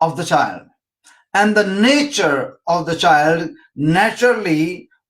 of the child and the nature of the child. Naturally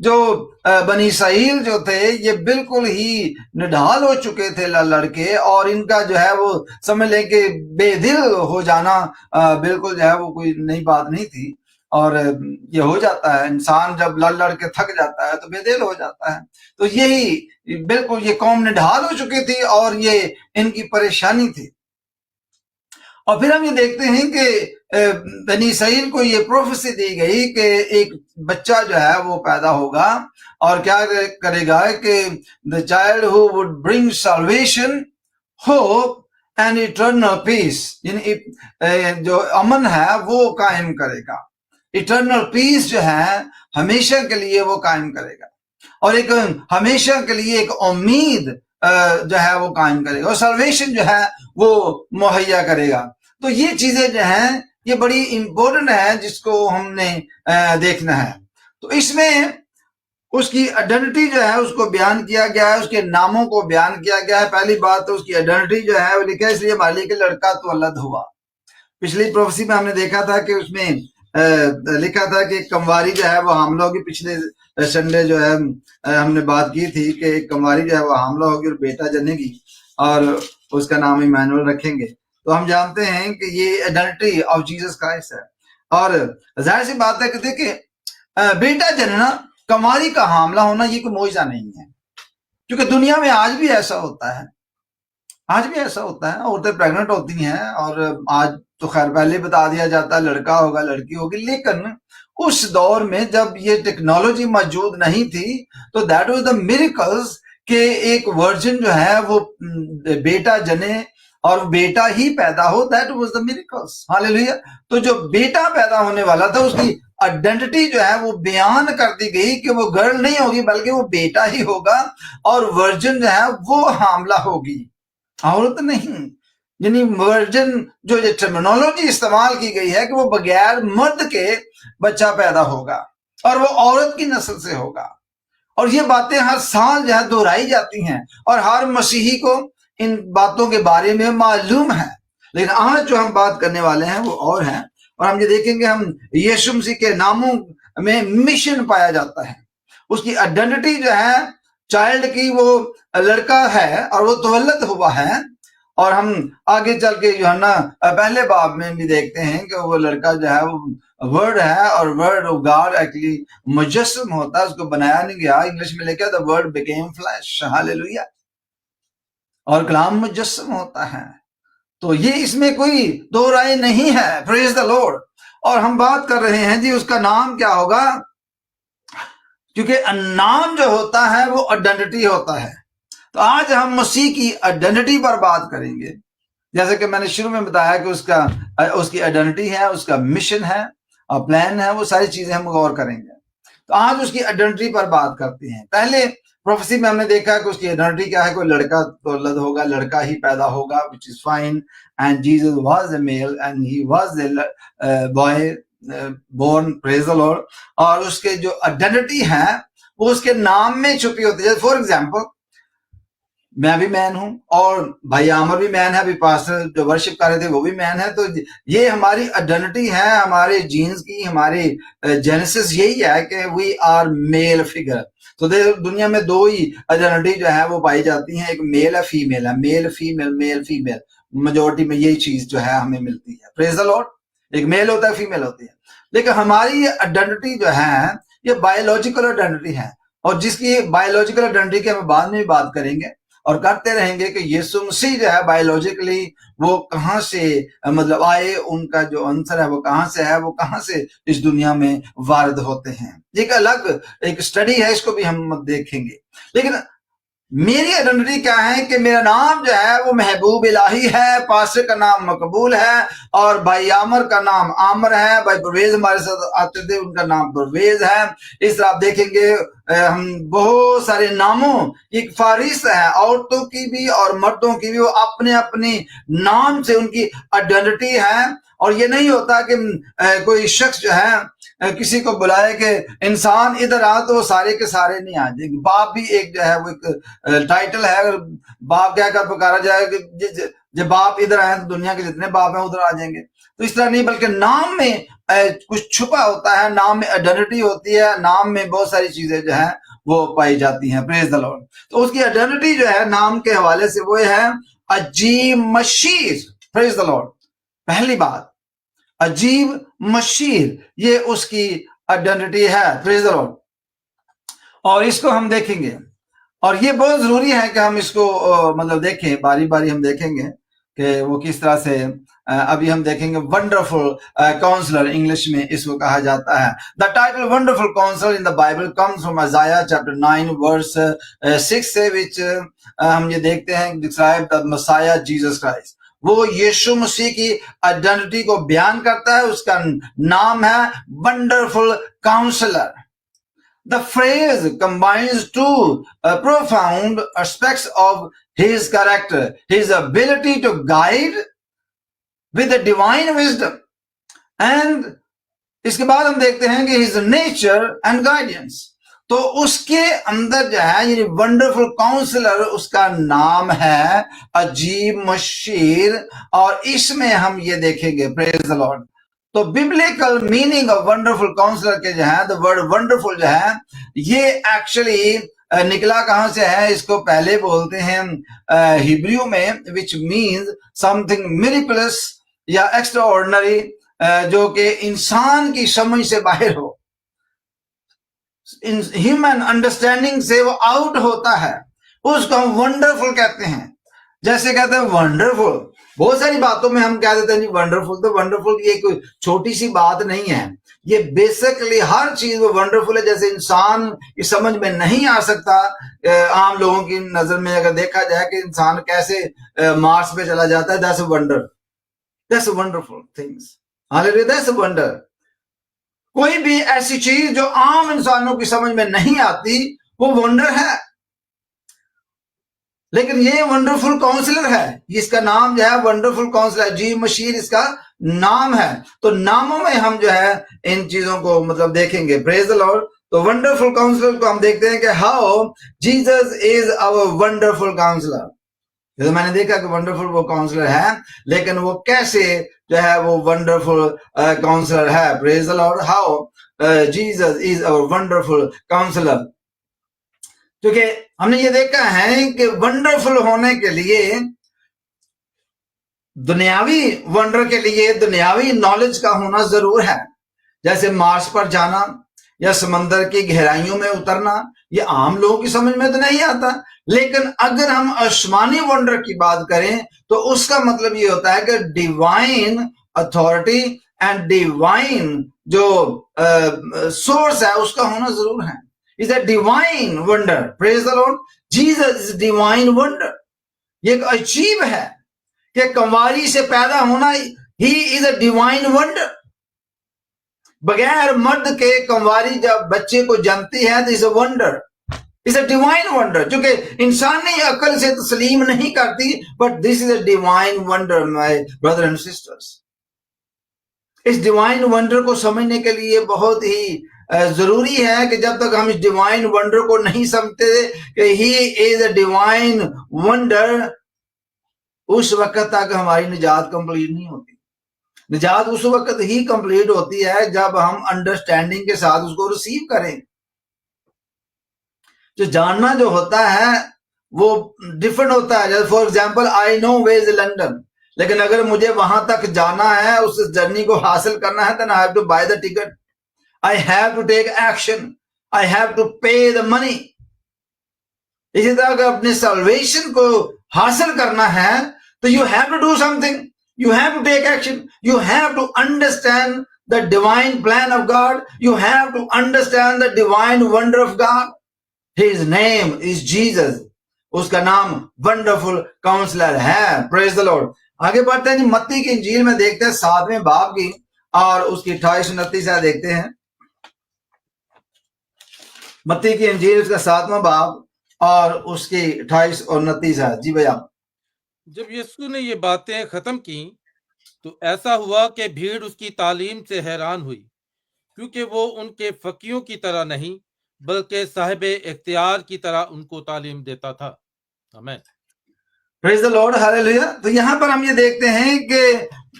جو بنی اسرائیل جو تھے یہ بالکل ہی نڈھال ہو چکے تھے لڑکے، اور ان کا جو ہے وہ سمجھ لیں کہ بے دل ہو جانا بالکل جو ہے وہ کوئی نئی بات نہیں تھی، اور یہ ہو جاتا ہے، انسان جب لڑ کے تھک جاتا ہے تو بے دل ہو جاتا ہے۔ تو یہی بالکل یہ قوم نڈھال ہو چکی تھی اور یہ ان کی پریشانی تھی۔ اور پھر ہم یہ دیکھتے ہیں کہ بنی اسرائیل کو یہ پروفیسی دی گئی کہ ایک بچہ جو ہے وہ پیدا ہوگا اور کیا کرے گا کہ the child who would bring salvation, hope and eternal peace، یعنی جو امن ہے وہ قائم کرے گا، eternal peace جو ہے ہمیشہ کے لیے وہ قائم کرے گا، اور ایک ہمیشہ کے لیے ایک امید جو ہے وہ قائم کرے گا، اور سلویشن جو ہے وہ مہیا کرے گا۔ تو یہ چیزیں جو ہیں یہ بڑی امپورٹنٹ ہے جس کو ہم نے دیکھنا ہے۔ تو اس میں اس کی آئیڈینٹی جو ہے اس کو بیان کیا گیا ہے، اس کے ناموں کو بیان کیا گیا ہے۔ پہلی بات تو اس کی آئیڈینٹی جو ہے وہ لکھا ہے، اس لیے ہمارے لیے کہ لڑکا تولد ہوا۔ پچھلی پروفیسی میں ہم نے دیکھا تھا کہ اس میں لکھا تھا کہ کمواری جو ہے وہ حاملہ ہوگی۔ پچھلے سنڈے جو ہے ہم نے بات کی تھی کہ ایک کمواری جو ہے وہ حاملہ ہوگی اور بیٹا جنے گی اور اس کا نام ایمانویل رکھیں گے۔ تو ہم جانتے ہیں کہ یہ آئیڈینٹی آف جیسس کرائسٹ ہے، اور ظاہر سی بات ہے کہ دیکھیں بیٹا جننا، کمواری کا حاملہ ہونا یہ کوئی معجزہ نہیں ہے، کیونکہ دنیا میں آج بھی ایسا ہوتا ہے، آج بھی ایسا ہوتا ہے، عورتیں پریگننٹ ہوتی ہیں، اور آج تو خیر پہلے بتا دیا جاتا ہے لڑکا ہوگا لڑکی ہوگی، لیکن اس دور میں جب یہ ٹیکنالوجی موجود نہیں تھی تو دیٹ واز دا میریکلز کہ ایک ورجن جو ہے وہ بیٹا جنے اور بیٹا ہی پیدا ہو، دیٹ واز دا میریکلز، ہاللیلویا۔ تو جو بیٹا پیدا ہونے والا تھا اس کی آئیڈینٹی جو ہے وہ بیان کر دی گئی کہ وہ گرل نہیں ہوگی بلکہ وہ بیٹا ہی ہوگا، اور ورجن جو ہے وہ حاملہ ہوگی، عورت نہیں۔ یعنی ورجن جو یہ ٹرمینالوجی استعمال کی گئی ہے کہ وہ بغیر مرد کے بچہ پیدا ہوگا اور وہ عورت کی نسل سے ہوگا، اور یہ باتیں ہر سال جو ہے دہرائی جاتی ہیں اور ہر مسیحی کو ان باتوں کے بارے میں معلوم ہے۔ لیکن آج جو ہم بات کرنے والے ہیں وہ اور ہیں، اور ہم یہ دیکھیں گے ہم یسوع مسیح کے ناموں میں مشن پایا جاتا ہے، اس کی آئیڈینٹی جو ہے چائلڈ کی وہ لڑکا ہے اور وہ تولد ہوا ہے، اور ہم آگے چل کے یوحنا پہلے باب میں بھی دیکھتے ہیں کہ وہ لڑکا جو ہے وہ ورڈ ہے، اور ورڈ آف گاڈ ایکچولی مجسم ہوتا ہے، اس کو بنایا نہیں گیا۔ انگلش میں لکھا the word became flesh، ہاللیلویا، اور کلام مجسم ہوتا ہے۔ تو یہ اس میں کوئی دو رائے نہیں ہے، پریز دا لارڈ۔ اور ہم بات کر رہے ہیں جی اس کا نام کیا ہوگا، کیونکہ نام جو ہوتا ہے وہ آئیڈینٹی ہوتا ہے۔ تو آج ہم مسیح کی آئیڈینٹی پر بات کریں گے، جیسے کہ میں نے شروع میں بتایا کہ اس کی آئیڈینٹی ہے، اس کا مشن ہے اور پلان ہے، وہ ساری چیزیں ہم غور کریں گے۔ تو آج اس کی آئیڈینٹی پر بات کرتے ہیں۔ پہلے پروفیسی میں ہم نے دیکھا کہ اس کی آئیڈینٹی کیا ہے، کوئی لڑکا تولد ہوگا، لڑکا ہی پیدا ہوگا، which is fine, and Jesus was a male and he was a boy born, praise the Lord۔ اور اس کے جو آئیڈینٹی ہے وہ اس کے نام میں چھپی ہوتی ہے۔ فار ایگزامپل میں بھی مین ہوں اور بھائی عامر بھی مین ہے، ابھی پاسٹر جو ورشپ کر رہے تھے وہ بھی مین ہے، تو یہ ہماری آئیڈینٹی ہے، ہمارے جینز کی، ہماری جینسس یہی ہے کہ وی آر میل فگر۔ تو دنیا میں دو ہی آئیڈینٹی جو ہے وہ پائی جاتی ہیں، ایک میل ہے، فیمیل ہے، male female, male female, majority میں یہی چیز جو ہے ہمیں ملتی ہے، پریز دی لارڈ۔ ایک میل ہوتا ہے، فیمیل ہوتی ہے، لیکن ہماری آئیڈینٹی جو ہے یہ بایولوجیکل آئیڈینٹی ہے، اور جس کی بایولوجیکل آئیڈینٹی کی ہم بعد میں بھی بات کریں گے اور کرتے رہیں گے کہ یسوع مسیح جو ہے بایولوجیکلی وہ کہاں سے مطلب آئے، ان کا جو عنصر ہے وہ کہاں سے ہے، وہ کہاں سے اس دنیا میں وارد ہوتے ہیں۔ ایک الگ ایک سٹڈی ہے، اس کو بھی ہم دیکھیں گے۔ لیکن میری آئیڈینٹی کیا ہے کہ میرا نام جو ہے وہ محبوب الہی ہے، پاسٹر کا نام مقبول ہے، اور بھائی عامر کا نام عامر ہے، بھائی پرویز ہمارے ساتھ آتے تھے ان کا نام پرویز ہے۔ اس طرح آپ دیکھیں گے ہم بہت سارے ناموں ایک فہرست ہے، عورتوں کی بھی اور مردوں کی بھی، وہ اپنے اپنے نام سے ان کی آئیڈینٹی ہے۔ اور یہ نہیں ہوتا کہ کوئی شخص جو ہے کسی کو بلائے کہ انسان ادھر آ تو وہ سارے کے سارے نہیں آ جائیں گے. باپ بھی ایک جو ہے وہ ایک ٹائٹل ہے. اگر باپ کہہ کر پکارا جائے کہ جب باپ ادھر آئے تو دنیا کے جتنے باپ ہیں ادھر آ جائیں گے. تو اس طرح نہیں، بلکہ نام میں کچھ چھپا ہوتا ہے، نام میں آئیڈینٹی ہوتی ہے، نام میں بہت ساری چیزیں جو ہیں وہ پائی جاتی ہیں. پریز دی لارڈ. تو اس کی آئیڈینٹی جو ہے نام کے حوالے سے وہ ہے عجیب مشیر. پریز دی لارڈ. پہلی بات عجیب مشیر، یہ اس کی آئیڈینٹی ہے. Praise the lord. اور اس کو ہم دیکھیں گے، اور یہ بہت ضروری ہے کہ ہم اس کو مطلب دیکھیں، باری باری ہم دیکھیں گے کہ وہ کس طرح سے. ابھی ہم دیکھیں گے ونڈرفل کاؤنسلر، انگلش میں اس کو کہا جاتا ہے. The title wonderful counsellor in the Bible comes from Isaiah chapter 9 verse 6 سے، وچ ہم یہ دیکھتے ہیں ڈسکرائب دا مسیح جیسس کرائسٹ. وہ یشوع مسیح کی آئیڈینٹی کو بیان کرتا ہے. اس کا نام ہے wonderful counsellor. The phrase combines two profound aspects of his character: his ability to guide with a divine wisdom, and اس کے بعد ہم دیکھتے ہیں کہ his nature and guidance. تو اس کے اندر جو ہے یعنی ونڈرفل کاؤنسلر، اس کا نام ہے عجیب مشیر. اور اس میں ہم یہ دیکھیں گے پریز دی لارڈ. تو biblical meaning of wonderful counsellor کے جو ہے، دا ورڈ ونڈرفل جو ہے یہ ایکچولی نکلا کہاں سے ہے؟ اس کو پہلے بولتے ہیں ہیبریو میں which means something miraculous یا ایکسٹرا آرڈنری، جو کہ انسان کی سمجھ سے باہر ہو، ہیومن انڈرسٹینڈنگ سے وہ آؤٹ ہوتا ہے. اس کو ہم ونڈرفل کہتے ہیں. جیسے کہتے ہیں ونڈرفل، بہت ساری باتوں میں ہم کہہ دیتے ہیں جی ونڈرفل. تو ونڈرفل یہ کوئی چھوٹی سی بات نہیں ہے، یہ بیسکلی ہر چیز وہ ونڈرفل ہے. جیسے انسان کی سمجھ میں نہیں آ سکتا عام لوگوں کی نظر میں اگر دیکھا جائے کہ انسان کیسے مارس پہ چلا جاتا ہے، that's a wonder, that's a wonderful things. Hallelujah, that's a wonder. کوئی بھی ایسی چیز جو عام انسانوں کی سمجھ میں نہیں آتی وہ ونڈر ہے. لیکن یہ ونڈرفل کاؤنسلر ہے، اس کا نام جو ہے ونڈرفل کاؤنسلر، عجیب مشیر اس کا نام ہے. تو ناموں میں ہم جو ہے ان چیزوں کو مطلب دیکھیں گے. Praise the Lord. تو ونڈرفل کاؤنسلر کو ہم دیکھتے ہیں کہ how Jesus is our wonderful counsellor. جیسے میں نے دیکھا کہ ونڈرفل وہ کاؤنسلر ہے، لیکن وہ کیسے جو ہے وہ ونڈرفل کاؤنسلر ہے. Praise the lord. How Jesus is our wonderful counsellor. کیونکہ ہم نے یہ دیکھا ہے کہ ونڈرفل ہونے کے لیے، دنیاوی ونڈر کے لیے دنیاوی نالج کا ہونا ضرور ہے. جیسے مارس پر جانا یا سمندر کی گہرائیوں میں اترنا، یہ عام لوگوں کی سمجھ میں تو نہیں آتا. لیکن اگر ہم آسمانی ونڈر کی بات کریں تو اس کا مطلب یہ ہوتا ہے کہ ڈیوائن اتھارٹی اینڈ ڈیوائن جو سورس ہے اس کا ہونا ضرور ہے. is a divine wonder. Praise the Lord. Jesus is divine wonder. یہ ایک عجیب ہے کہ کنواری سے پیدا ہونا. He is a divine wonder. بغیر مرد کے کنواری جب بچے کو جنمتی ہے تو is a wonder. It's a divine wonder. چونکہ انسانی عقل سے تسلیم نہیں کرتی. But this is a divine wonder, my brother and sisters. اس ڈیوائن ونڈر کو سمجھنے کے لیے بہت ہی ضروری ہے کہ جب تک ہم اس ڈیوائن ونڈر کو نہیں سمجھتے کہ ہی از اے ڈیوائن ونڈر، اس وقت تک ہماری نجات کمپلیٹ نہیں ہوتی. نجات اس وقت ہی کمپلیٹ ہوتی ہے جب ہم انڈرسٹینڈنگ کے ساتھ اس کو ریسیو کریں. جو جاننا جو ہوتا ہے وہ ڈفرنٹ ہوتا ہے. جیسے for example I know where is London, لیکن اگر مجھے وہاں تک جانا ہے، اس جرنی کو حاصل کرنا ہے، then I have to buy the ticket. I have to take action. I have to pay the money. اسی طرح اگر اپنے سلویشن کو حاصل کرنا ہے تو you have to do something. You have to take action. You have to understand the divine plan of God. You have to understand the divine wonder of God. His name is Jesus. اس کا نام wonderful counsellor ہے. Praise the Lord. آگے بڑھتے ہیں جی، متی کی انجیل میں دیکھتے ہیں 7ویں باب کی اور اس کی 28-29 سے دیکھتے ہیں. متی کی انجیل اس کا 7واں باب اور اس کی 28 اور 29 ہے. جی بھیا. جب یسوع نے یہ باتیں ختم کی تو ایسا ہوا کہ بھیڑ اس کی تعلیم سے حیران ہوئی، کیونکہ وہ ان کے فقیوں کی طرح نہیں بلکہ صاحب اختیار کی طرح ان کو تعلیم دیتا تھا. آمین. Praise the Lord, hallelujah. تو یہاں پر ہم یہ دیکھتے ہیں کہ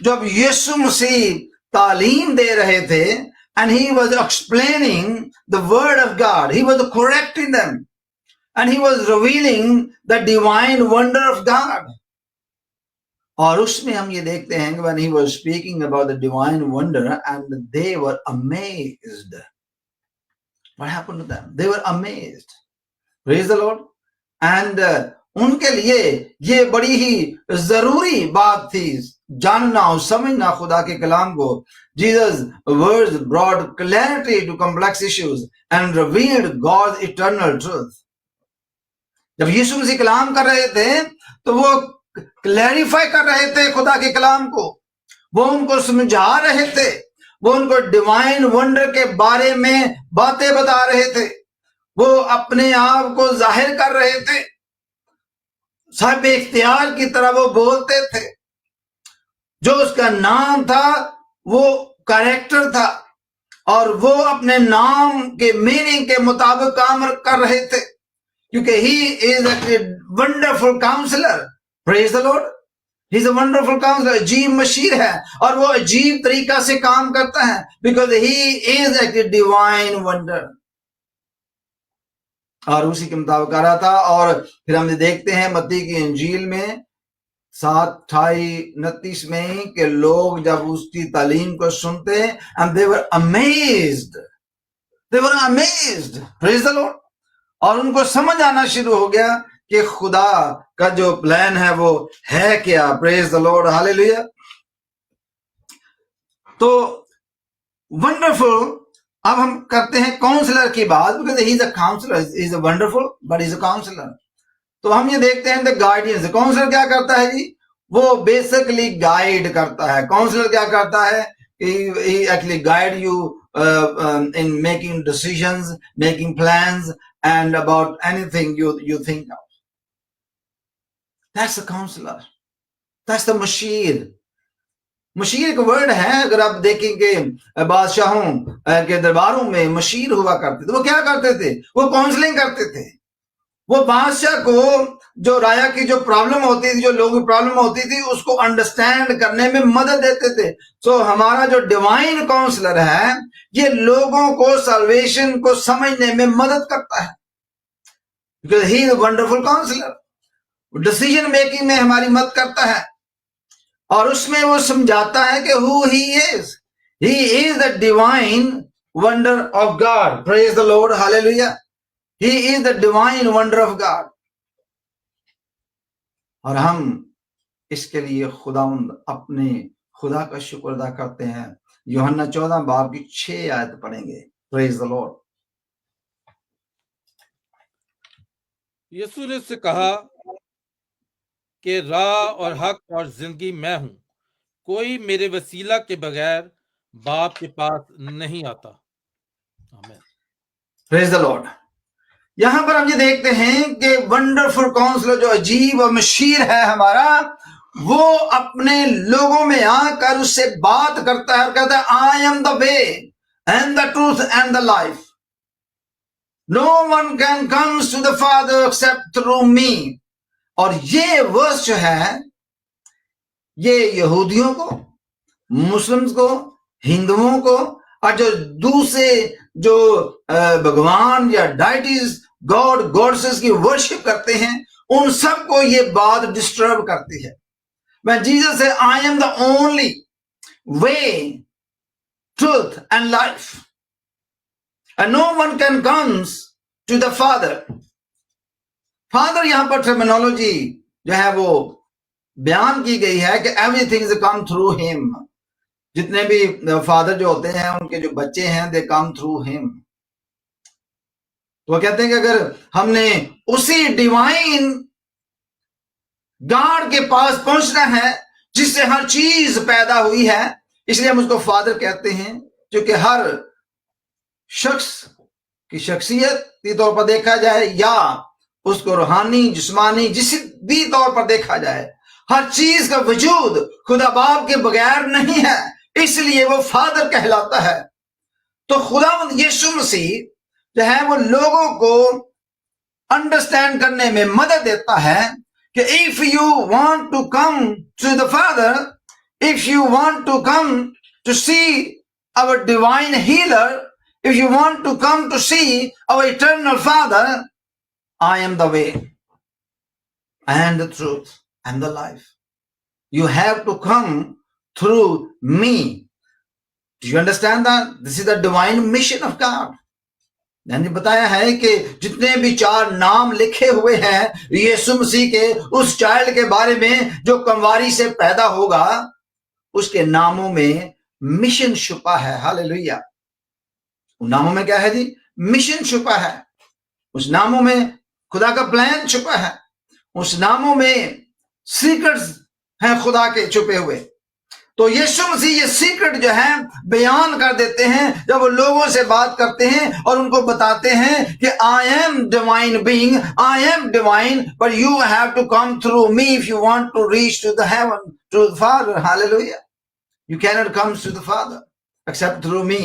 جب یسوع مسیح تعلیم دے رہے تھے and he was explaining the word of God, he was correcting them and he was revealing the divine wonder of God. اور اس میں ہم یہ دیکھتے ہیں کہ when he was speaking about the divine wonder and they were amazed. What happened to them? They were amazed. Praise the Lord. And ان کے لیے یہ بڑی ہی ضروری بات تھی جاننا اور سمجھنا خدا کے کلام کو. Jesus words brought clarity to complex issues and revealed God's eternal truth. جب یسوع مسیح کلام کر رہے تھے تو وہ کلیریفائی کر رہے تھے خدا کے کلام کو، وہ ان کو سمجھا رہے تھے، وہ ان کو ڈیوائن ونڈر کے بارے میں باتیں بتا رہے تھے، وہ اپنے آپ کو ظاہر کر رہے تھے، صاحب اختیار کی طرح وہ بولتے تھے، جو اس کا نام تھا وہ کریکٹر تھا اور وہ اپنے نام کے میننگ کے مطابق کام کر رہے تھے، کیونکہ he is a wonderful counselor. Praise the Lord. He's a wonderful counselor. عجیب مشیر ہے اور وہ عجیب طریقہ سے کام کرتا ہے because he is a divine wonder. اور اسی کے مطابق کر رہا تھا. اور پھر ہم دیکھتے ہیں متی کی انجیل میں 7:28-29 میں کہ لوگ جب اس کی تعلیم کو سنتے and they were amazed. They were amazed. Praise the Lord. اور ان کو سمجھ آنا شروع ہو گیا کہ خدا کا جو پلان ہے وہ ہے کیا. Praise the Lord. Hallelujah. تو ونڈرفل اب ہم کرتے ہیں کاؤنسلر کی بات because he is a counselor. He is a wonderful but he is a counselor. تو ہم یہ دیکھتے ہیں the guidance. کاؤنسلر کیا کرتا ہے جی؟ وہ بیسکلی گائیڈ کرتا ہے. کاؤنسلر کیا کرتا ہے؟ He actually guide you in making decisions, making plans and about anything you think of. That's the counselor. That's the مشیر. مشیر ایک ورڈ ہے. اگر آپ دیکھیں کہ بادشاہوں کے درباروں میں مشیر ہوا کرتے تھے، وہ کیا کرتے تھے؟ وہ کاؤنسلنگ کرتے تھے. وہ بادشاہ کو جو رایا کی جو پرابلم ہوتی تھی، جو لوگوں کی پرابلم ہوتی تھی، اس کو انڈرسٹینڈ کرنے میں مدد دیتے تھے. سو ہمارا جو ڈیوائن کاؤنسلر ہے یہ لوگوں کو سلویشن کو سمجھنے میں مدد کرتا ہے. Because he is a wonderful counselor. Decision making میں ہماری مدد کرتا ہے اور اس میں وہ سمجھاتا ہے کہ who he is. He is the divine wonder of God. Praise the Lord. Hallelujah. He is the divine wonder of God. اور ہم اس کے لیے خداوند اپنے خدا کا شکر ادا کرتے ہیں. یوحنا 14 باب کی 6 آیت پڑھیں گے. Praise the Lord. یسوع نے اس سے کہا کہ راہ اور حق اور زندگی میں ہوں، کوئی میرے وسیلہ کے بغیر باپ کے پاس نہیں آتا. آمین. Praise the Lord. یہاں پر ہم یہ دیکھتے ہیں کہ ونڈرفل کاؤنسلر جو عجیب اور مشیر ہے ہمارا، وہ اپنے لوگوں میں آ کر اس سے بات کرتا ہے اور کہتا ہے I am the way and the truth and the life. No one can come to the Father except through me. اور یہ ورس جو ہے یہ یہودیوں کو، مسلمز کو، ہندوؤں کو اور جو دوسرے جو بھگوان یا ڈائٹیز گاڈ گاڈسز کی ورشپ کرتے ہیں ان سب کو یہ بات ڈسٹرب کرتی ہے. When Jesus said I am the only way, truth and life and no one can come to the Father. Father یہاں پر ٹرمینالوجی جو ہے وہ بیان کی گئی ہے کہ every thing is come through ہم. جتنے بھی فادر جو ہوتے ہیں ان کے جو بچے ہیں دے کم تھرو ہم. تو وہ کہتے ہیں کہ اگر ہم نے اسی ڈیوائن گاڈ کے پاس پہنچنا ہے جس سے ہر چیز پیدا ہوئی ہے، اس لیے ہم اس کو فادر کہتے ہیں. کیونکہ ہر شخص کی شخصیت کے طور پر دیکھا جائے یا اس کو روحانی جسمانی جس بھی طور پر دیکھا جائے، ہر چیز کا وجود خدا باپ کے بغیر نہیں ہے، اس لیے وہ فادر کہلاتا ہے. تو خداوند یسوع مسیح جو ہے وہ لوگوں کو انڈرسٹینڈ کرنے میں مدد دیتا ہے کہ if you want to come to the Father, if you want to come to see our divine healer, if you want to come to see our eternal Father, I am the way and the truth and the life. You have to come through me. Do you understand that? This is the divine mission of God. یعنی بتایا ہے کہ جتنے بھی 4 نام لکھے ہوئے ہیں یسوع مسیح کے اس چائلڈ کے بارے میں جو کنواری سے پیدا ہوگا، اس کے ناموں میں مشن چھپا ہے. ہاللیلویہ. ان ناموں میں کیا ہے جی؟ مشن چھپا ہے. اس ناموں میں خدا کا پلان چھپا ہے. اس ناموں میں سیکرٹس ہیں خدا کے چھپے ہوئے. تو یسوع مسیح یہ سیکرٹ جو ہے بیان کر دیتے ہیں جب وہ لوگوں سے بات کرتے ہیں اور ان کو بتاتے ہیں کہ I am divine being, I am divine, but you have to come through me if you want to reach to the heaven, to the Father. Hallelujah. You cannot come to the Father except through me.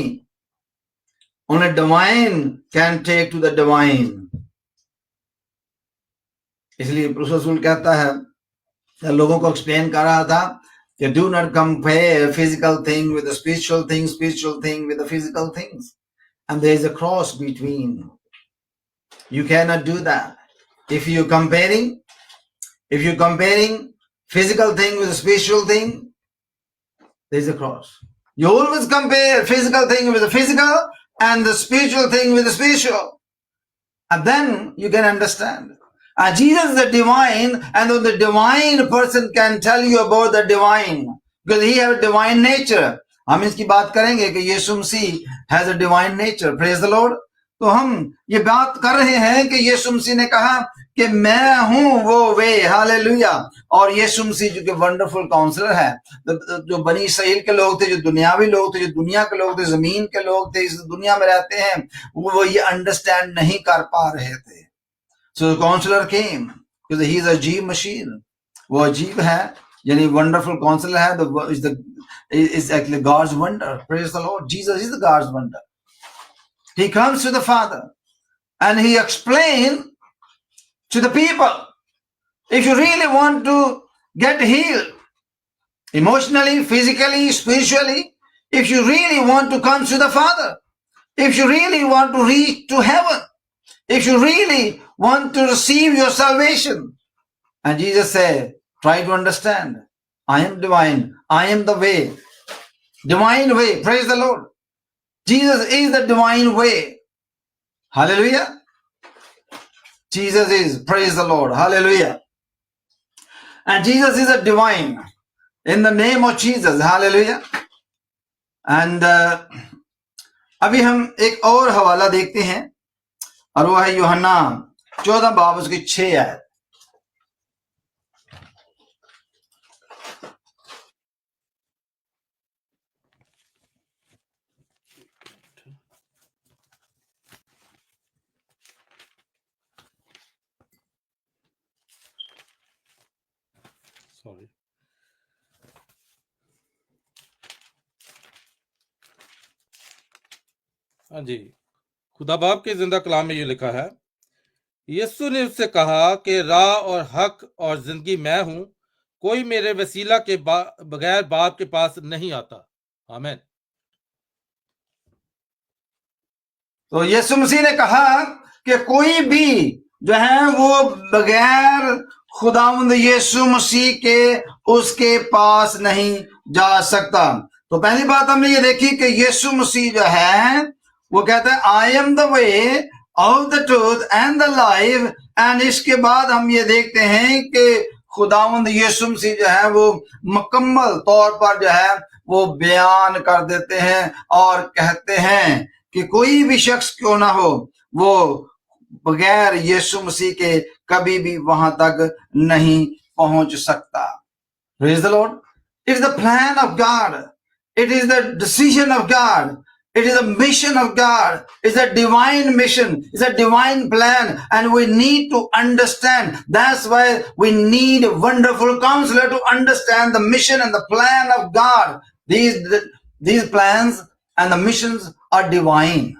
Only divine can take to the divine. اس لیے رسول کہتا ہے، لوگوں کو explain کر رہا تھا کہ do not compare physical thing with the spiritual thing with the physical things. And there is a cross between. You cannot do that. If you're comparing physical thing with the spiritual thing, there is a cross. You always compare physical thing with the physical and the spiritual thing with the spiritual. And then you can understand. And Jesus is the divine, and the divine person can tell you about the divine because he has a divine nature. ہم اس کی بات کریں گے کہ یسوع مسیح has a divine nature. Praise the Lord. تو ہم یہ بات کر رہے ہیں کہ یسوع مسیح نے کہا کہ میں ہوں وہ وے. ہاللیلویہ. اور یسوع مسیح جو کہ ونڈرفل کاؤنسلر ہے، جو بنی اسرائیل کے لوگ تھے، جو دنیاوی لوگ تھے، جو دنیا کے لوگ تھے، زمین کے لوگ تھے، اس دنیا میں رہتے ہیں، وہ یہ انڈرسٹینڈ نہیں کر پا رہے تھے. So the counselor came because he is a Ajib machine. وہ عجیب ہے، یعنی wonderful counselor ہے. is actually God's wonder. Praise the Lord. Jesus is the God's wonder. He comes to the Father and he explains to the people, if you really want to get healed emotionally, physically, spiritually, if you really want to come to the Father, if you really want to reach to heaven, if you really want to receive your salvation. And Jesus said, try to understand. I am divine. I am the way. Divine way. Praise the Lord. Jesus is the divine way. Hallelujah. Jesus is. Praise the Lord. Hallelujah. And Jesus is a divine. In the name of Jesus. Hallelujah. And ابھی ہم ایک اور حوالہ دیکھتے ہیں، اور وہ ہے یوحنا 14 باب اس کی 6 آیت. Sorry. ہاں جی، خدا باپ کے زندہ کلام میں یہ لکھا ہے، یسوع نے اس سے کہا کہ راہ اور حق اور زندگی میں ہوں، کوئی میرے وسیلہ کے بغیر باپ کے پاس نہیں آتا. آمین. تو یسوع مسیح نے کہا کہ کوئی بھی جو ہے وہ بغیر خداوند یسوع مسیح کے اس کے پاس نہیں جا سکتا. تو پہلی بات ہم نے یہ دیکھی کہ یسوع مسیح جو ہے وہ کہتا ہے I am the way of the truth and the life. and اس کے بعد ہم یہ دیکھتے ہیں کہ خداوند یسوع مسیح جو ہے وہ مکمل طور پر جو ہے وہ بیان کر دیتے ہیں اور کہتے ہیں کہ کوئی بھی شخص کیوں نہ ہو وہ بغیر یسوع مسیح کے کبھی بھی وہاں تک نہیں پہنچ سکتا. Praise the Lord. It is the plan of God. It is the decision of God. It is a mission of God. It's a divine mission. It's a divine plan. And we need to understand. That's why we need a wonderful counselor to understand the mission and the plan of God. These plans and the missions are divine.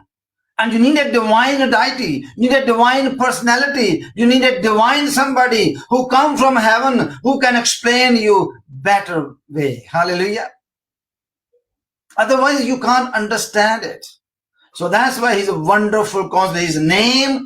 And you need a divine deity, you need a divine personality, you need a divine somebody who come from heaven, who can explain you better way. Hallelujah. Otherwise you can't understand it. So that's why he's a wonderful counselor. His name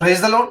Praise the Lord.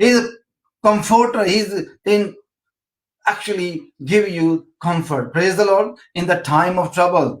he's comforter, he's in actually give you comfort. Praise the Lord. In the time of trouble.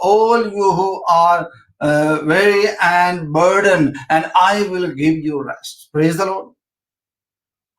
all you who are weary and burdened and I will give you rest. Praise the Lord.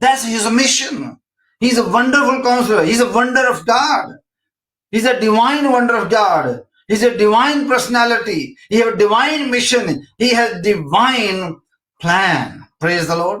That's his mission. He's a wonderful counselor. He's a wonder of God. He's a divine wonder of God. He's a divine personality. He has a divine mission. He has divine plan. Praise the Lord.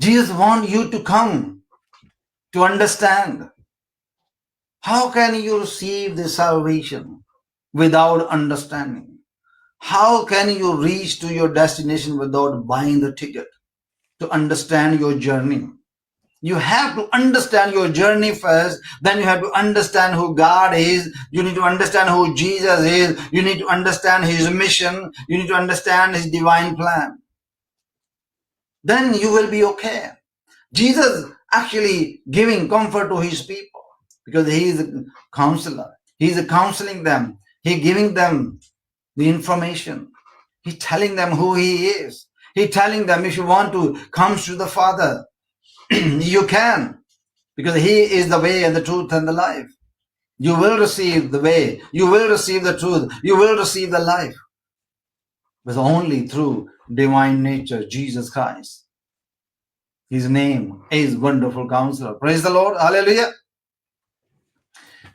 Jesus wants you to come to understand. How can you receive the salvation without understanding? How can you reach to your destination without buying the ticket to understand your journey? You have to understand your journey first, then you have to understand who God is, you need to understand who Jesus is, you need to understand his mission, you need to understand his divine plan. Then you will be okay. Jesus actually giving comfort to his people because he is a counselor. He is counseling them. He giving them the information. He telling them who he is. He telling them if you want to come to the Father, you can, because he is the way and the truth and the life. You will receive the way, you will receive the truth, you will receive the life, but only through divine nature, Jesus Christ. His name is Wonderful Counselor. Praise the Lord. Hallelujah.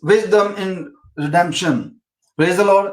wisdom in redemption. Praise the Lord.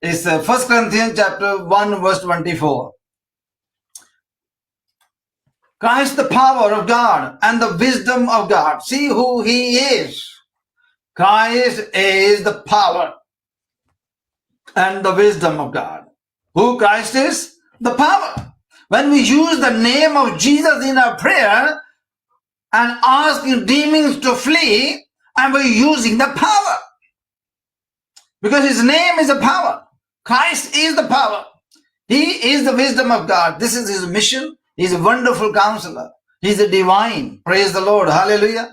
It's 1 Corinthians chapter 1 verse 24. Christ the power of God and the wisdom of God. See who he is. Christ is the power and the wisdom of God. Who Christ is? The power. When we use the name of Jesus in our prayer and ask demons to flee, and we're using the power. Because his name is the power. Christ is the power. He is the wisdom of God. This is his mission. He's a wonderful counselor. He's a divine. Praise the Lord. Hallelujah.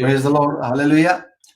Praise the Lord. Hallelujah.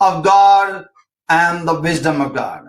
of God and the wisdom of God.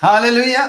Hallelujah.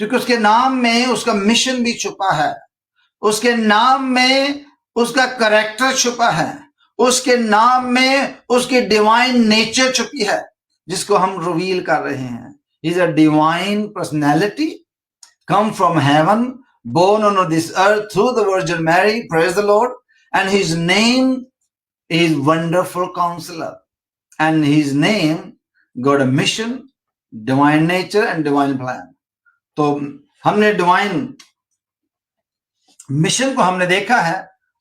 کیونکہ اس کے نام میں اس کا mission بھی چھپا ہے، اس کے نام میں اس کا کریکٹر چھپا ہے، اس کے نام میں اس کی ڈیوائن نیچر چھپی ہے جس کو ہم ریویل کر رہے ہیں. He is a divine personality come from heaven, born on this earth through the Virgin Mary, praise the Lord, and his name is Wonderful Counselor, and his name got a mission, divine nature and divine plan. تو ہم نے divine mission کو ہم نے دیکھا ہے،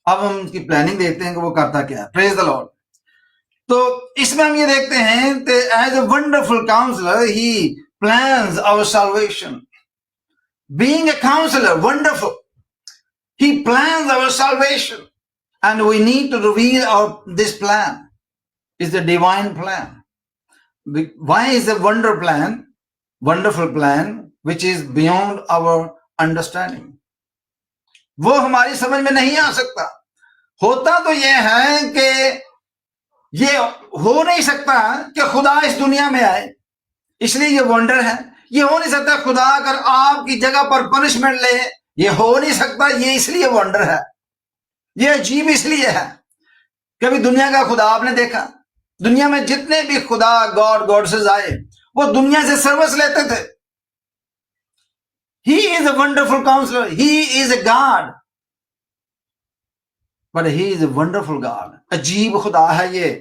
اب ہم اس کی پلاننگ دیکھتے ہیں کہ وہ کرتا کیا ہے. پریز the Lord. تو اس میں ہم یہ دیکھتے ہیں کہ as a wonderful counsellor he plans our salvation. Being a counselor, wonderful. He plans our salvation. And we need to reveal this plan. It's the divine plan. Why is a wonderful plan, which is beyond our understanding? وہ ہماری سمجھ میں نہیں آ سکتا. ہوتا تو یہ ہے کہ یہ ہو نہیں سکتا کہ خدا اس دنیا میں آئے، اس لیے یہ ونڈر ہے. یہ ہو نہیں سکتا خدا اگر آپ کی جگہ پر پنشمنٹ لے، یہ ہو نہیں سکتا، یہ اس لیے ونڈر ہے. یہ عجیب اس لیے ہے. کبھی دنیا کا خدا آپ نے دیکھا؟ دنیا میں جتنے بھی خدا گاڈسز آئے وہ دنیا سے سروس لیتے تھے. He is a wonderful counselor. He is a God. But he is a wonderful God. عجیب خدا ہے یہ،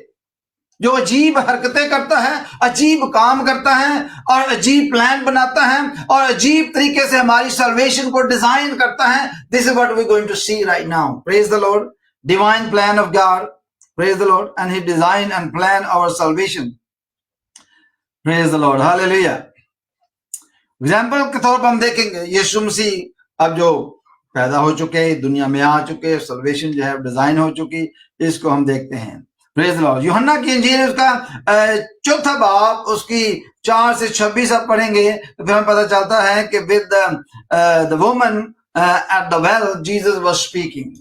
جو عجیب حرکتیں کرتا ہے، عجیب کام کرتا ہے اور عجیب پلان بناتا ہے اور عجیب طریقے سے ہماری سلویشن کو ڈیزائن کرتا ہے. This is what we're going to see right now. Praise the Lord. Divine plan of God. Praise the Lord. And he designed and planned our salvation. Praise the Lord. Hallelujah. Example کے طور پر ہم دیکھیں گے یسوع مسیح اب جو پیدا ہو چکے، دنیا میں آ چکے، سلویشن جو ہے ڈیزائن ہو چکی، اس کو ہم دیکھتے ہیں. پریز دی لارڈ. یوحنا کی انجیل اس کا 4 باب اس کی 4 سے 26 آپ پڑھیں گے تو پھر ہمیں پتہ چلتا ہے کہ with the woman at the well Jesus was speaking.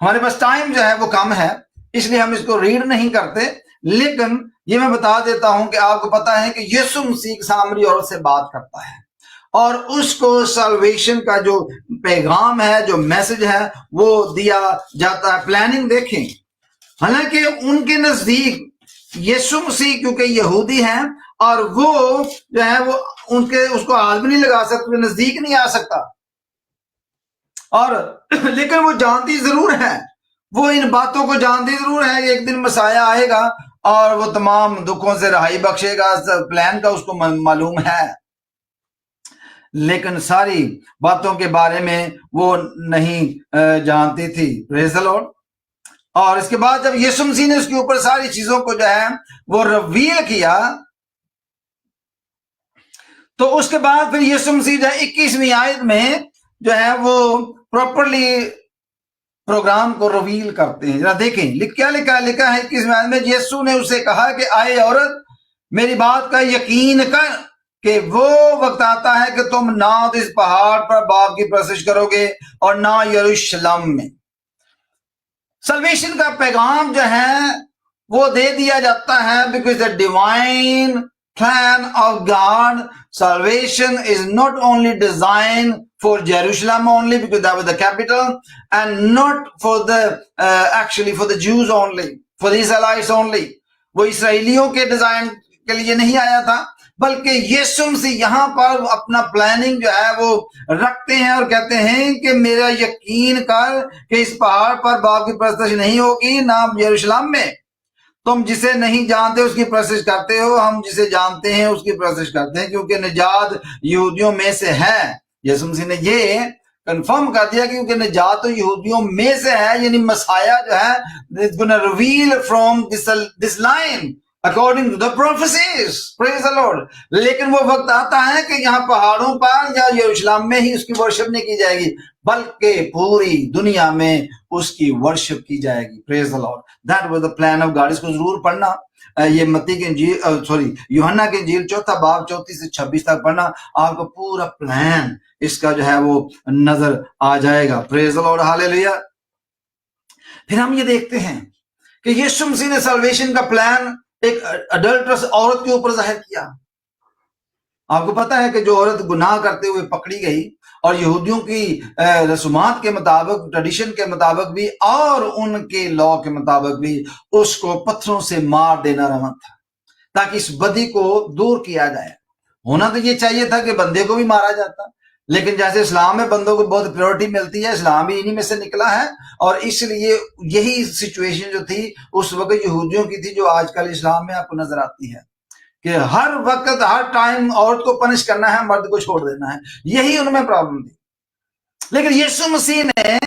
ہمارے پاس ٹائم جو ہے وہ کم ہے، اس لیے ہم اس کو ریڈ نہیں کرتے، لیکن یہ میں بتا دیتا ہوں کہ آپ کو پتا ہے کہ یسوع مسیح سامری عورت سے بات کرتا ہے اور اس کو سلویشن کا جو پیغام ہے، جو میسج ہے، وہ دیا جاتا ہے. پلاننگ دیکھیں، حالانکہ ان کے نزدیک یسوع مسیح کیونکہ یہودی ہیں اور وہ جو ہے وہ اس کو ہاتھ بھی نہیں لگا سکتے، نزدیک نہیں آ سکتا، اور لیکن وہ جانتی ضرور ہے، وہ ان باتوں کو جانتی ضرور ہے کہ ایک دن مسیح آئے گا اور وہ تمام دکھوں سے رہائی بخشے گا. پلان کا اس کو معلوم ہے، لیکن ساری باتوں کے بارے میں وہ نہیں جانتی تھی. پریز دی لارڈ. اور اس کے بعد جب یسوع مسیح نے اس کے اوپر ساری چیزوں کو جو ہے وہ ریویل کیا، تو اس کے بعد پھر یسوع مسیح جو ہے 21ویں آیت میں جو ہے وہ پراپرلی پروگرام کو ریویل کرتے ہیں. ذرا دیکھیں کیا لکھا ہے 21ویں آیت میں. یسوع نے اسے کہا کہ آئے عورت، میری بات کا یقین کر کہ وہ وقت آتا ہے کہ تم نہ تو اس پہاڑ پر باپ کی پرستش کرو گے اور نہ یروشلم میں. سلویشن کا پیغام جو ہے وہ دے دیا جاتا ہے because the divine plan of God. Salvation is not only designed for Jerusalem only because that was the capital, and not for the actually for the Jews only, for the Israelites only. وہ اسرائیلیوں کے design کے لیے نہیں آیا تھا، بلکہ یسوع مسیح یہاں پر اپنا پلاننگ جو ہے وہ رکھتے ہیں اور کہتے ہیں کہ میرا یقین کر کہ اس پہاڑ پر باپ کی پرستش نہیں ہوگی، نہ یروشلم میں. تم جسے نہیں جانتے اس کی پرستش کرتے ہو، ہم جسے جانتے ہیں اس کی پرستش کرتے ہیں، کیونکہ نجات یہودیوں میں سے ہے. یسوع مسیح نے یہ کنفرم کر دیا کیونکہ نجات تو یہودیوں میں سے ہے، یعنی مسیح جو ہے it's gonna reveal from this line according to the prophecies. Praise the Lord. لیکن وہ وقت آتا ہے کہ یہاں پہاڑوں پر یا یروشلم میں ہی اس کی ورشپ نہیں کی جائے گی، بلکہ پوری دنیا میں اس کی ورشپ کی جائے گی. Praise the Lord. That was the plan of God. اس کو ضرور پڑھنا. یہ متی کی انجیل یوحنا کی انجیل 4 باب 34 سے 26 تک پڑھنا، آپ کو پورا پلان اس کا جو ہے وہ نظر آ جائے گا. Praise the Lord. Hallelujah. پھر ہم یہ دیکھتے ہیں کہ یسوع مسیح نے سلویشن کا پلان ایک اڈلٹرس عورت کے اوپر ظاہر کیا. آپ کو پتا ہے کہ جو عورت گناہ کرتے ہوئے پکڑی گئی اور یہودیوں کی رسومات کے مطابق، ٹریڈیشن کے مطابق بھی اور ان کے لا کے مطابق بھی اس کو پتھروں سے مار دینا روا تھا تاکہ اس بدی کو دور کیا جائے. ہونا تو یہ چاہیے تھا کہ بندے کو بھی مارا جاتا، لیکن جیسے اسلام میں بندوں کو بہت پریورٹی ملتی ہے، اسلام بھی انہی میں سے نکلا ہے، اور اس لیے یہی سچویشن جو تھی اس وقت یہودیوں کی تھی جو آج کل اسلام میں آپ کو نظر آتی ہے کہ ہر وقت ہر ٹائم عورت کو پنش کرنا ہے، مرد کو چھوڑ دینا ہے. یہی ان میں پرابلم تھی. لیکن یسوع مسیح نے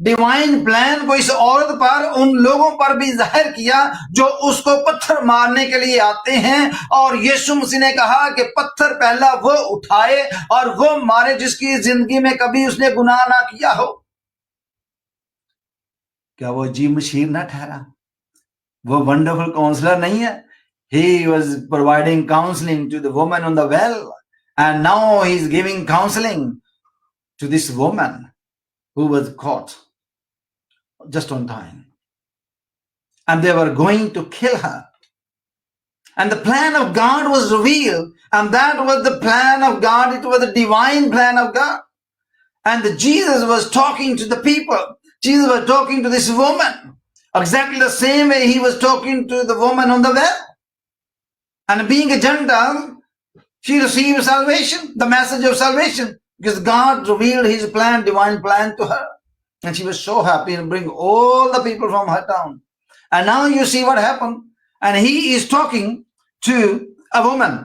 ڈیوائن پلان کو اس عورت پر، ان لوگوں پر بھی ظاہر کیا جو اس کو پتھر مارنے کے لیے آتے ہیں، اور یسوع مسیح نے کہا کہ پتھر پہلا وہ اٹھائے اور وہ مارے جس کی زندگی میں کبھی اس نے گناہ نہ کیا ہو. کیا وہ عجیب مشیر نہ ٹھہرا؟ وہ ونڈرفل کاؤنسلر نہیں ہے؟ He was providing counseling to the woman on the well, and now he is giving counseling to this woman who was caught just on time. And they were going to kill her. And the plan of God was revealed, and that was the plan of God. It was the divine plan of God. And Jesus was talking to the people. Jesus was talking to this woman exactly the same way he was talking to the woman on the well. And being a Gentile, she received salvation, the message of salvation, because God revealed his plan, divine plan to her. And she was so happy and bring all the people from her town. And now you see what happened. And he is talking to a woman.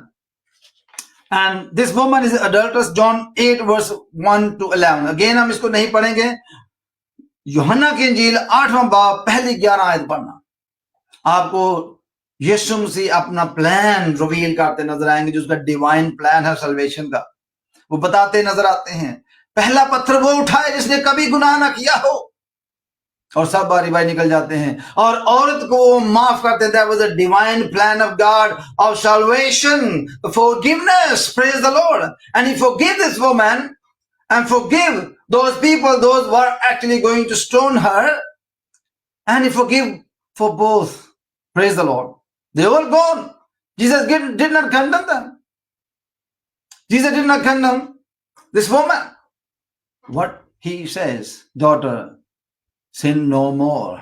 And this woman is adulteress, John 8 verse 1 to 11. Again, ہم اس کو نہیں پڑھیں گے. یوحنا کی انجیل 8واں باب پہلی 11 آیت پڑھنا. آپ کو یسوع مسیح اپنا پلان ریویل کرتے نظر آئیں گے جو اس کا ڈیوائن پلان ہے سلویشن کا. وہ بتاتے نظر آتے ہیں پہلا پتھر وہ اٹھائے جس نے کبھی گناہ نہ کیا ہو، اور سب باری باری نکل جاتے ہیں اور عورت کو وہ معاف کرتے ہیں. That was a divine plan of God of salvation, forgiveness, praise the Lord. And he forgave this woman and forgive those people, those who were actually going to stone her, and he forgive for both, praise the Lord. They were gone. Jesus did not condemn them. Jesus did not condemn this woman. What he says, daughter, sin no more.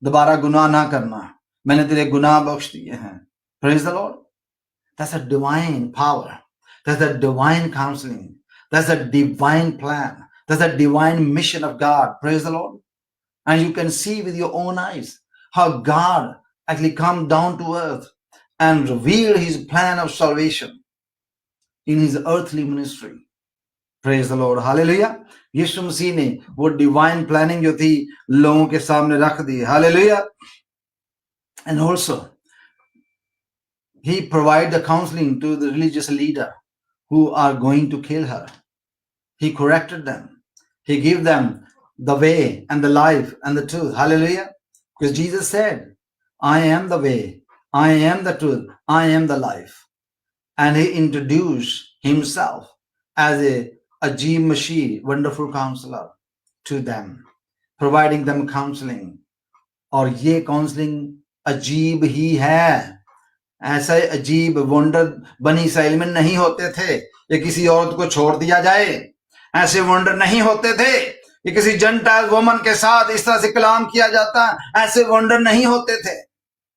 دوبارہ گناہ نہ کرنا، میں نے تیرے گناہ بخش دیے ہیں. Praise the Lord. That's a divine power. That's a divine counseling. That's a divine plan. That's a divine mission of God. Praise the Lord. And you can see with your own eyes how God actually come down to earth and reveal his plan of salvation in his earthly ministry. Praise the Lord. Hallelujah. یسوع مسیح نے وہ divine planning جو تھی لوگوں کے سامنے رکھ دی. Hallelujah. And also he provide the counseling to the religious leader who are going to kill her. He corrected them. He gave them the way and the life and the truth. Hallelujah. Because Jesus said, I am the way, I am the truth, I am the life. And he introduced himself as a Ajib Mashiach, wonderful counselor, to them, providing them counseling. اور یہ counselling عجیب ہی ہے. ایسا عجیب wonder بنی اسرائیل میں نہیں ہوتے تھے کہ کسی عورت کو چھوڑ دیا جائے. ایسے ونڈر نہیں ہوتے تھے کہ کسی جنٹائل وومن کے ساتھ اس طرح سے کلام کیا جاتا. ایسے ونڈر نہیں ہوتے تھے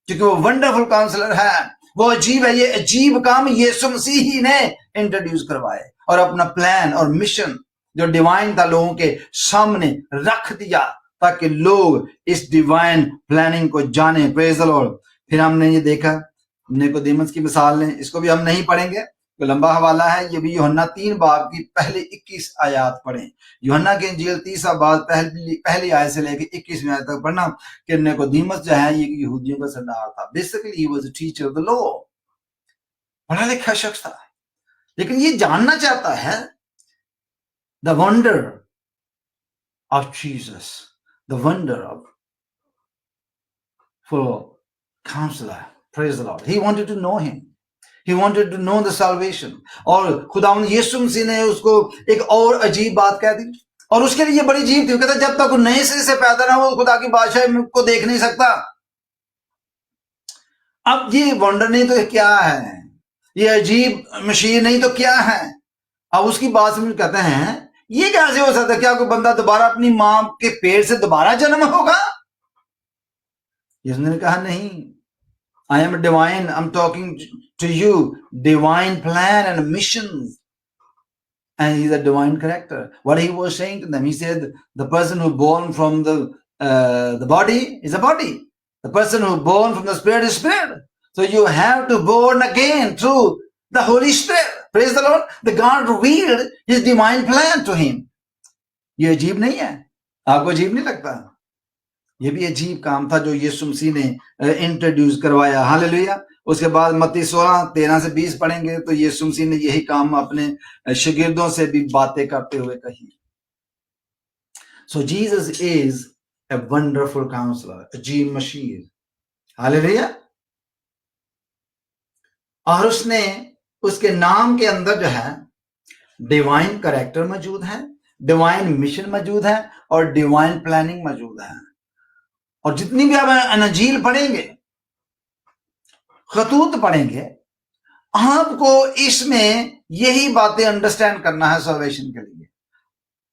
کیونکہ وہ ونڈرفل کاؤنسلر ہے. وہ عجیب ہے. یہ عجیب کام یسوع مسیح ہی نے انٹروڈیوس کروائے اور اپنا پلان اور مشن جو ڈیوائن تھا لوگوں کے سامنے رکھ دیا تاکہ لوگ اس ڈیوائن پلاننگ کو جانیں. پریز دی لارڈ. پھر ہم نے یہ دیکھا نیکودیمس کی مثال لیں، اس کو بھی ہم نہیں پڑھیں گے، کوئی لمبا حوالہ ہے. یہ بھی یوحنا 3 باب کی پہلے 21 آیات پڑھیں. یوحنا کے انجیل 30 باب پہلی آیت سے لے کے 21ویں آیت تک پڑھنا کہ نیکودیمس جو ہے یہ یہودیوں کا سردار تھا. Basically he was a teacher of the law, پڑھا لکھا شخص تھا، لیکن یہ جاننا چاہتا ہے the wonder of Jesus, the wonder of full counselor. Praise the Lord. He wanted to know him. He wanted to know the salvation. اور خداوند یسوع مسیح نے اس کو ایک اور عجیب بات کہہ دی، اور اس کے لیے یہ بڑی عجیب تھی. وہ کہتا جب تک وہ نئے سرے سے پیدا نہ ہو خدا کی بادشاہی کو دیکھ نہیں سکتا. اب یہ ونڈر نہیں تو کیا ہے؟ یہ عجیب مشیر نہیں تو کیا ہے؟ اب اس کی بات سمجھ کہتے ہیں یہ کیسے ہو سکتا ہے؟ کیا کوئی بندہ دوبارہ اپنی ماں کے پیٹ سے دوبارہ جنم ہوگا؟ اس نے کہا نہیں. I am divine. I'm talking to you. Divine plan and mission. And he's a divine character. What he was saying to them, he said, the person who born from the body is a body. The person who born from the spirit is spirit. So you have to born again through the Holy Spirit. Praise the Lord. The God revealed his divine plan to him. یہ عجیب نہیں ہے؟ آپ کو عجیب نہیں لگتا؟ یہ بھی عجیب کام تھا جو یسوع مسیح نے انٹروڈیوس کروایا. ہاللیلویہ. اس کے بعد متی 16:13-20 پڑھیں گے تو یسوع مسیح نے یہی کام اپنے شاگردوں سے بھی باتیں کرتے ہوئے کہی. So Jesus is a wonderful counsellor, عجیب مشیر. ہاللیلویہ. اور اس نے اس کے نام کے اندر جو ہے ڈیوائن کریکٹر موجود ہے, ڈیوائن مشن موجود ہے اور ڈیوائن پلاننگ موجود ہے. اور جتنی بھی آپ انجیل پڑھیں گے, خطوط پڑھیں گے, آپ کو اس میں یہی باتیں انڈرسٹینڈ کرنا ہے سلویشن کے لیے,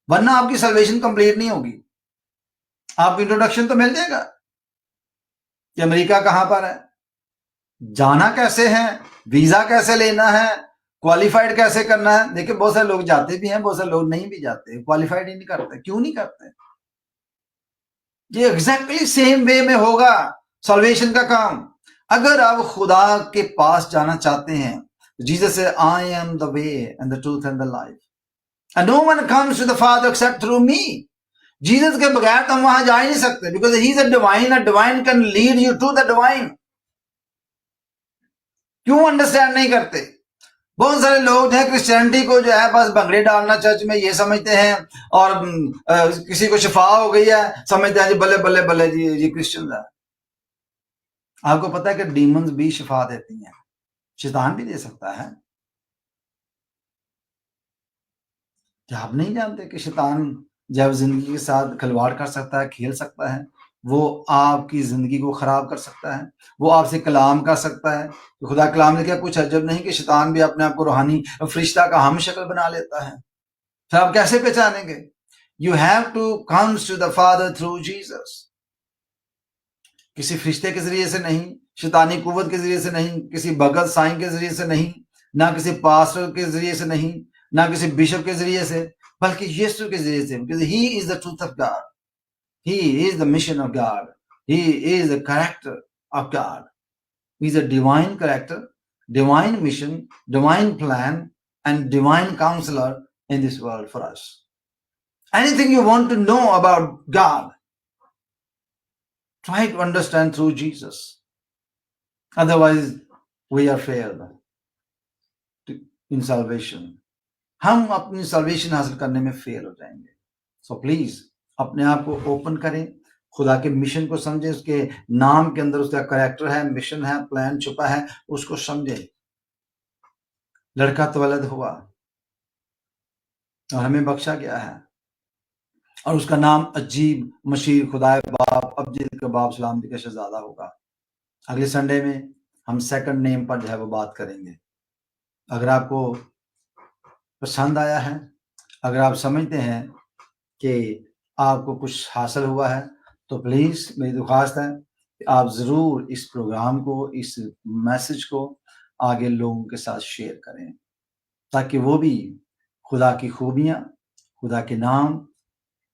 ورنہ آپ کی سلویشن کمپلیٹ نہیں ہوگی. آپ کو انٹروڈکشن تو مل جائے گا کہ امریکہ کہاں پر ہے, جانا کیسے ہے, ویزا کیسے لینا ہے, کوالیفائڈ کیسے کرنا ہے. دیکھیں بہت سارے لوگ جاتے بھی ہیں, بہت سارے لوگ نہیں بھی جاتے, کوالیفائڈ ہی نہیں کرتے. کیوں نہیں کرتے؟ یہ ایگزیکٹلی سیم وے میں ہوگا سلویشن کا کام. اگر آپ خدا کے پاس جانا چاہتے ہیں, جیسس سے I am the way and the truth and the life and no one comes to the Father except through me. Jesus کے بغیر تو ہم وہاں جا ہی نہیں سکتے, because he is a divine can lead you to the divine. کیوں understand نہیں کرتے؟ بہت سارے لوگ ہیں کرسچینٹی کو جو ہے بس بھنگڑے ڈالنا چرچ میں یہ سمجھتے ہیں, اور کسی کو شفا ہو گئی ہے سمجھتے ہیں جی بلے بلے بلے جی یہ کرسچن ہے. آپ کو پتا ہے کہ ڈیمنز بھی شفا دیتی ہیں, شیطان بھی دے سکتا ہے. کیا آپ نہیں جانتے کہ شیطان جب زندگی کے ساتھ کھلواڑ کر سکتا ہے, کھیل سکتا ہے, وہ آپ کی زندگی کو خراب کر سکتا ہے, وہ آپ سے کلام کر سکتا ہے. خدا کلام نے کیا کچھ عجب نہیں کہ شیطان بھی اپنے آپ کو روحانی فرشتہ کا ہم شکل بنا لیتا ہے. پھر آپ کیسے پہچانیں گے؟ You have to comes to the father through Jesus. کسی فرشتے کے ذریعے سے نہیں, شیطانی قوت کے ذریعے سے نہیں, کسی بھگت سائن کے ذریعے سے نہیں, نہ کسی پاسٹر کے ذریعے سے نہیں, نہ کسی بشپ کے ذریعے سے, بلکہ یسوع کے ذریعے سے. because he is the truth of God, he is the mission of God, he is the character of God, he is a divine character, divine mission, divine plan and divine counselor in this world for us. Anything you want to know about God, try to understand through Jesus. Otherwise, we are failed in salvation. ہم اپنی salvation حاصل کرنے میں فیل ہو جائیں گے. So please اپنے آپ کو اوپن کریں, خدا کے مشن کو سمجھیں, اس کے نام کے اندر اس کا کریکٹر ہے, مشن ہے, پلان چھپا ہے, اس کو سمجھیں. لڑکا تولد ہوا اور ہمیں بخشا گیا ہے, اور اس کا نام عجیب مشیر خدا باپ ابجد کا باپ سلامتی کا شہزادہ ہوگا. اگلے سنڈے میں ہم سیکنڈ نیم پر جو ہے وہ بات کریں گے. اگر آپ کو پسند آیا ہے, اگر آپ سمجھتے ہیں کہ آپ کو کچھ حاصل ہوا ہے, تو پلیز میری درخواست ہے کہ آپ ضرور اس پروگرام کو, اس میسج کو آگے لوگوں کے ساتھ شیئر کریں, تاکہ وہ بھی خدا کی خوبیاں, خدا کے نام,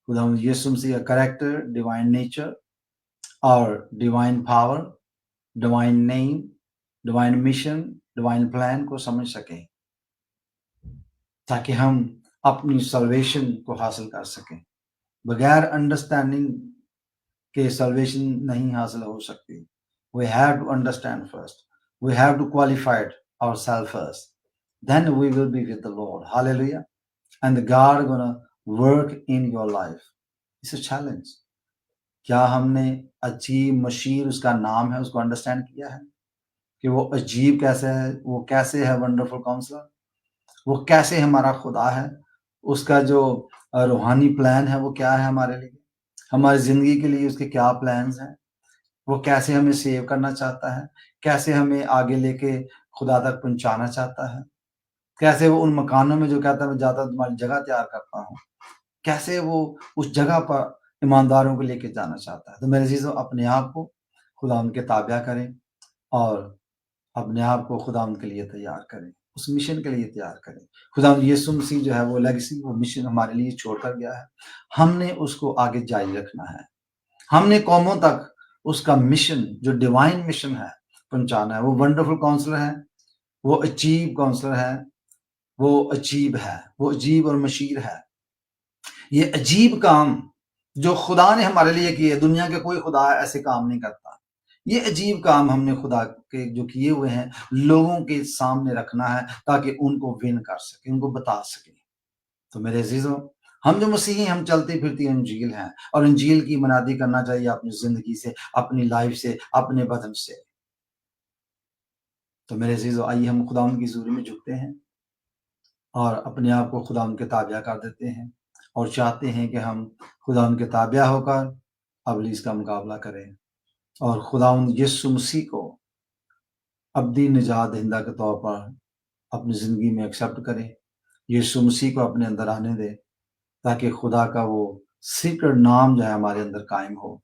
خدا یسوع مسیح کا کریکٹر, ڈیوائن نیچر اور ڈیوائن پاور, ڈیوائن نیم, ڈیوائن مشن, ڈیوائن پلان کو سمجھ سکیں, تاکہ ہم اپنی سلویشن کو حاصل کر سکیں. بغیر انڈرسٹینڈنگ کے سلویشن نہیں حاصل ہو سکتی. We have to understand first. We have to qualify ourselves first. Then we will be with the Lord. Hallelujah. And God is going to work in your life. It's a challenge. کیا ہم نے عجیب مشیر, اس کا نام ہے, اس کو understand کیا ہے کہ وہ عجیب کیسے ہے, وہ کیسے ہے ونڈرفل کاؤنسلر, وہ کیسے ہمارا خدا ہے, اس کا جو روحانی پلان ہے وہ کیا ہے ہمارے لیے, ہماری زندگی کے لیے اس کے کیا پلانز ہیں, وہ کیسے ہمیں سیو کرنا چاہتا ہے, کیسے ہمیں آگے لے کے خدا تک پہنچانا چاہتا ہے. کیسے وہ ان مکانوں میں جو کہتا ہے میں جاتا ہوں تمہاری جگہ تیار کرتا ہوں، کیسے وہ اس جگہ پر ایمانداروں کو لے کے جانا چاہتا ہے. تو میرے عزیزوں، اپنے آپ کو خدا ان کے تابع کریں اور اپنے آپ کو خدا ان کے لیے تیار کریں، اس مشن کے لیے تیار کریں. خدا یسوع مسیح جو ہے وہ لیگسی، وہ مشن ہمارے لیے چھوڑ کر گیا ہے. ہم نے اس کو آگے جاری رکھنا ہے. ہم نے قوموں تک اس کا مشن جو ڈیوائن مشن ہے پہنچانا ہے. وہ ونڈرفل کاؤنسلر ہے، وہ عجیب کاؤنسلر ہے، وہ عجیب ہے، وہ عجیب اور مشیر ہے. یہ عجیب کام جو خدا نے ہمارے لیے کیے، دنیا کے کوئی خدا ایسے کام نہیں کرتا. یہ عجیب کام ہم نے خدا کے جو کیے ہوئے ہیں لوگوں کے سامنے رکھنا ہے تاکہ ان کو ون کر سکیں، ان کو بتا سکیں. تو میرے عزیزوں، ہم جو مسیحی ہم چلتی پھرتی انجیل ہیں، اور انجیل کی منادی کرنا چاہیے اپنی زندگی سے، اپنی لائف سے، اپنے بدن سے. تو میرے عزیزوں، آئیے ہم خدا کی حضوری میں جھکتے ہیں اور اپنے آپ کو خدا کے تابع کر دیتے ہیں اور چاہتے ہیں کہ ہم خدا کے تابع ہو کر ابلیس کا مقابلہ کریں اور خدا یسوع مسیح کو ابدی نجات دہندہ کے طور پر اپنی زندگی میں ایکسیپٹ کریں. یسوع مسیح کو اپنے اندر آنے دیں تاکہ خدا کا وہ سیکرٹ نام جو ہے ہمارے اندر قائم ہو.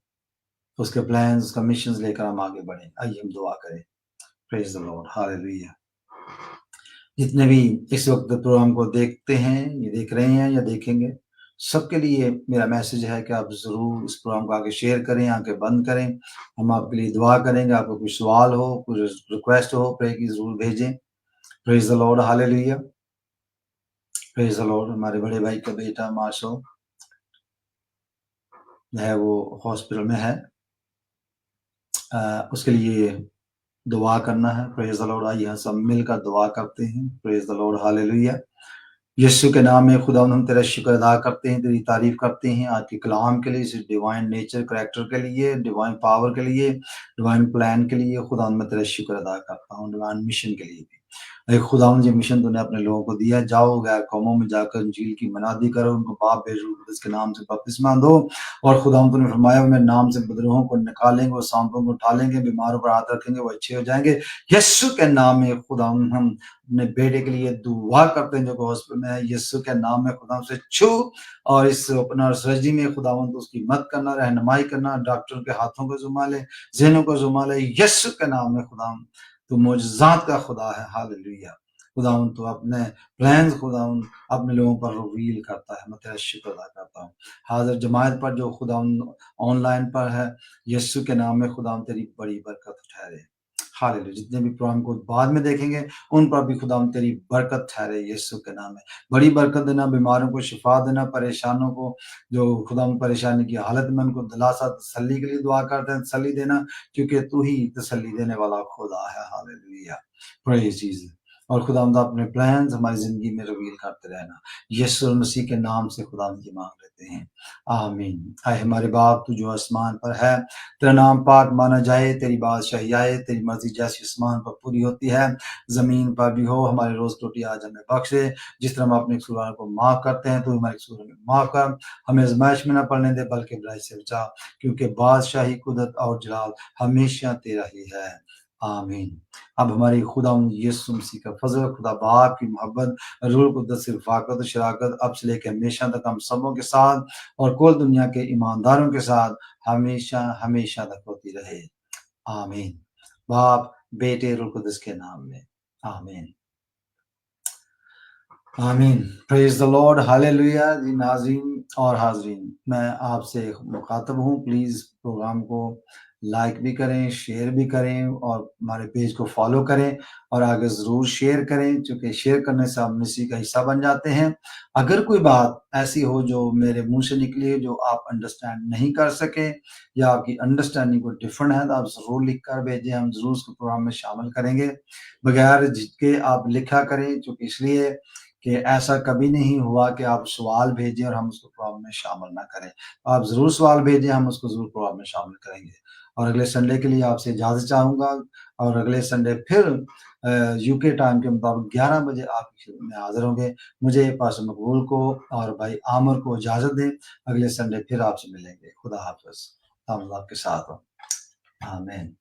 اس کے پلانز، اس کا مشنز لے کر ہم آگے بڑھیں. آئیے ہم دعا کریں. پریز دی لارڈ، ہاللیلویہ. جتنے بھی اس وقت پروگرام کو دیکھتے ہیں، یہ دیکھ رہے ہیں یا دیکھیں گے، سب کے لیے میرا میسج ہے کہ آپ ضرور اس پروگرام کو آگے شیئر کریں، آنکھیں بند کریں. ہم آپ کے لیے دعا کریں گے. آپ کو کوئی سوال ہو، کوئی ریکویسٹ ہو، پرے کی ضرور بھیجیں. پریز the lord, ہاللیلویہ. Praise the lord. ہمارے بڑے بھائی کا بیٹا مارشل ہے، وہ ہاسپٹل میں ہے، اس کے لیے دعا کرنا ہے. Praise the lord. آئیے سب مل کر دعا کرتے ہیں. پریز دی لارڈ، ہاللیلویہ. یسوع کے نام میں خدا ہم تیرا شکر ادا کرتے ہیں، تیری تعریف کرتے ہیں آج کے کلام کے لیے، اس ڈیوائن نیچر کریکٹر کے لیے، ڈیوائن پاور کے لیے، ڈیوائن پلان کے لیے. خدا میں تیرا شکر ادا کرتا ہوں ڈیوائن مشن کے لیے بھی. اے خدا یہ مشن تو نے اپنے لوگوں کو دیا. جاؤ غیر قوموں میں جا کر انجیل کی منادی کرو، ان کو باپ بے روح القدس کے نام سے بپتسمہ دو. اور خدا تو نے فرمایا میرے نام سے بدروہوں کو نکالیں گے، وہ سانپوں کو اٹھا لیں گے، بیماروں پر ہاتھ رکھیں گے وہ اچھے ہو جائیں گے. یسوع کے نام میں خدا ہم اپنے بیٹے کے لیے دعا کرتے ہیں جو کہ ہاسپٹل میں ہے. یسوع کے نام میں خدا سے چھو اور اس اپنا سرجری میں خدا تو اس کی مدد کرنا، رہنمائی کرنا. ڈاکٹر کے ہاتھوں کو زما لے، ذہنوں کو زما لے. یسوع کے نام میں خدا تو معجزات کا خدا ہے. ہاللیلویہ. خدا تو اپنے پلانز خدا اپنے لوگوں پر ریویل کرتا ہے. میں تیرا شکر ادا کرتا ہوں. حاضر جماعت پر جو خدا آن لائن پر ہے، یسوع کے نام میں خدا تیری بڑی برکت ٹھہرے. ہاللیلویہ. جتنے بھی پروگرام کو بعد میں دیکھیں گے ان پر بھی خدا تیری برکت ٹھہرے. یسوع کے نام میں بڑی برکت دینا، بیماروں کو شفا دینا، پریشانوں کو جو خدا پریشانی کی حالت میں ان کو دلاسا تسلی کے لیے دعا کرتے ہیں، تسلی دینا، کیونکہ تو ہی تسلی دینے والا خدا ہے. ہاللیلویہ. پریز جیسس. اور خدا اپنے پلانز ہماری زندگی میں ریویل کرتے رہنا. یسوع مسیح کے نام سے خدا کی مانگ لیتے ہیں، آمین. اے ہمارے باپ تو جو آسمان پر ہے، تیرا نام پاک مانا جائے، تیری بادشاہی آئے، تیری مرضی جیسی آسمان پر پوری ہوتی ہے زمین پر بھی ہو. ہمارے روز روٹی آج ہمیں بخشے، جس طرح ہم اپنے قصورواروں کو معاف کرتے ہیں تو ہمارے قصوروں میں معاف کر. ہمیں آزمائش میں نہ پڑنے دے بلکہ برائی سے بچا، کیونکہ بادشاہی، قدرت اور جلال ہمیشہ تیرا ہی ہے، آمین. اب ہماری خدا یسوع مسیح کا فضل، خدا باپ کی محبت، روح القدس کی رفاقت و شراکت اب سے لے کے ہمیشہ تک ہم سبوں کے ساتھ اور کل دنیا کے ایمانداروں کے ساتھ ہمیشہ ہمیشہ تک ہوتی رہے، آمین. باپ، بیٹے، روح القدس کے نام میں، آمین، آمین. پریز دی لارڈ، ہاللیلویہ. جی ناظرین اور حاضرین، میں آپ سے مخاطب ہوں، پلیز پروگرام کو لائک بھی کریں، شیئر بھی کریں اور ہمارے پیج کو فالو کریں اور آگے ضرور شیئر کریں، چونکہ شیئر کرنے سے آپ مسیح کا حصہ بن جاتے ہیں. اگر کوئی بات ایسی ہو جو میرے منہ سے نکلی ہے جو آپ انڈرسٹینڈ نہیں کر سکیں یا آپ کی انڈرسٹینڈنگ کو ڈفرنٹ ہے تو آپ ضرور لکھ کر بھیجیں، ہم ضرور اس کو پروگرام میں شامل کریں گے. بغیر جھجکے آپ لکھا کریں، چونکہ اس لیے کہ ایسا کبھی نہیں ہوا کہ آپ سوال بھیجیں اور ہم اس کو پروگرام میں شامل نہ کریں. آپ ضرور سوال بھیجیں، ہم اس کو ضرور پروگرام میں شامل کریں گے. اور اگلے سنڈے کے لیے آپ سے اجازت چاہوں گا، اور اگلے سنڈے پھر یو کے ٹائم کے مطابق 11 بجے آپ کی خدمت میں حاضر ہوں گے. مجھے پاسٹر مقبول کو اور بھائی عامر کو اجازت دیں. اگلے سنڈے پھر آپ سے ملیں گے. خدا حافظ. آپ کے ساتھ ہوں. آمین.